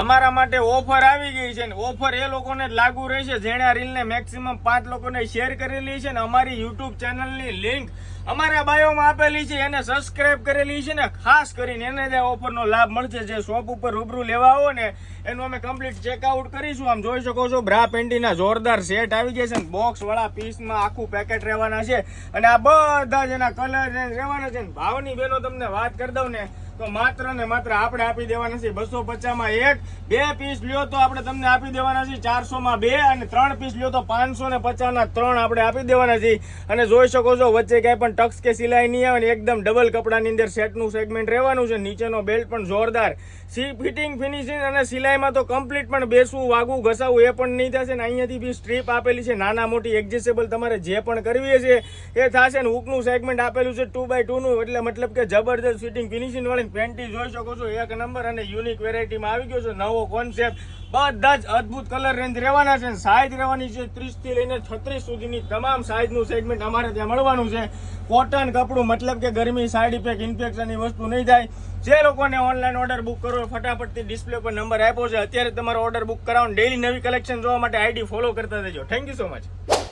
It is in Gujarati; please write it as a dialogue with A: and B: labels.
A: તમારા માટે ઓફર આવી ગઈ છે ને ઓફર એ લોકોને જ લાગુ રહેશે જેણે આ રીલને મેક્સિમમ 5 લોકોને શેર કરેલી છે ને અમારી યુટ્યુબ ચેનલની લિંક અમારા બાયોમાં આપેલી છે એને સબસ્ક્રાઇબ કરેલી છે ને ખાસ કરીને એને જ ઓફરનો લાભ મળશે. જે શોપ ઉપર રૂબરૂ લેવા આવો ને એનું અમે કમ્પ્લીટ ચેકઆઉટ કરીશું. આમ જોઈ શકો છો બ્રા પેન્ટીના જોરદાર સેટ આવી જશે ને બોક્સ વાળા પીસમાં આખું પેકેટ રહેવાના છે અને આ બધા જ એના કલર રહેવાના છે. ભાવની બેનો તમને વાત કરી દઉં ને તો માત્ર ને માત્ર આપણે આપી દેવાના છે 250 માં 1, 2 પીસ લ્યો તો આપણે તમને આપી દેવાના છે 400 માં 2 અને 3 પીસ લ્યો તો 550 ના 3 આપણે આપી દેવાના છે. અને જોઈ શકો છો વચ્ચે ક્યાંય પણ ટક્સ કે સિલાઈ નહીં આવે ને એકદમ ડબલ કપડાની અંદર સેટનું સેગમેન્ટ રહેવાનું છે. નીચેનો બેલ્ટ પણ જોરદાર ફિટિંગ ફિનિશિંગ અને સિલાઈમાં તો કમ્પ્લીટ પણ બેસવું વાગવું ઘસાવું એ પણ નહીં થશે ને અહીંયાથી બી સ્ટ્રીપ આપેલી છે નાના મોટી એડજસ્ટેબલ તમારે જે પણ કરવી છે એ થશે ને હુકનું સેગમેન્ટ આપેલું છે 2x2 નું એટલે મતલબ કે જબરદસ્ત ફિટિંગ ફિનિશિંગ વાળી પેન્ટી જોઈ શકો છો એક નંબર અને યુનિક વેરાયટીમાં આવી ગયો છે નવો કોન્સેપ્ટ. બધા જ અદ્ભુત કલર રેન્જ રહેવાના છે. સાઈઝ રહેવાની છે 30 થી લઈને 36 સુધીની તમામ સાઈઝનું સેગમેન્ટ અમારે ત્યાં મળવાનું છે. કોટન કપડું મતલબ કે ગરમી સાઈડ ઇફેક્ટ ઇન્ફેક્શનની વસ્તુ નહીં થાય. જે લોકોને ઓનલાઈન ઓર્ડર બુક કરવો ફટાફટથી ડિસ્પ્લે પર નંબર આપ્યો છે અત્યારે તમારો ઓર્ડર બુક કરાવો. ડેઈલી નવી કલેક્શન જોવા માટે આઈડી ફોલો કરતા રહેજો. Thank you so much.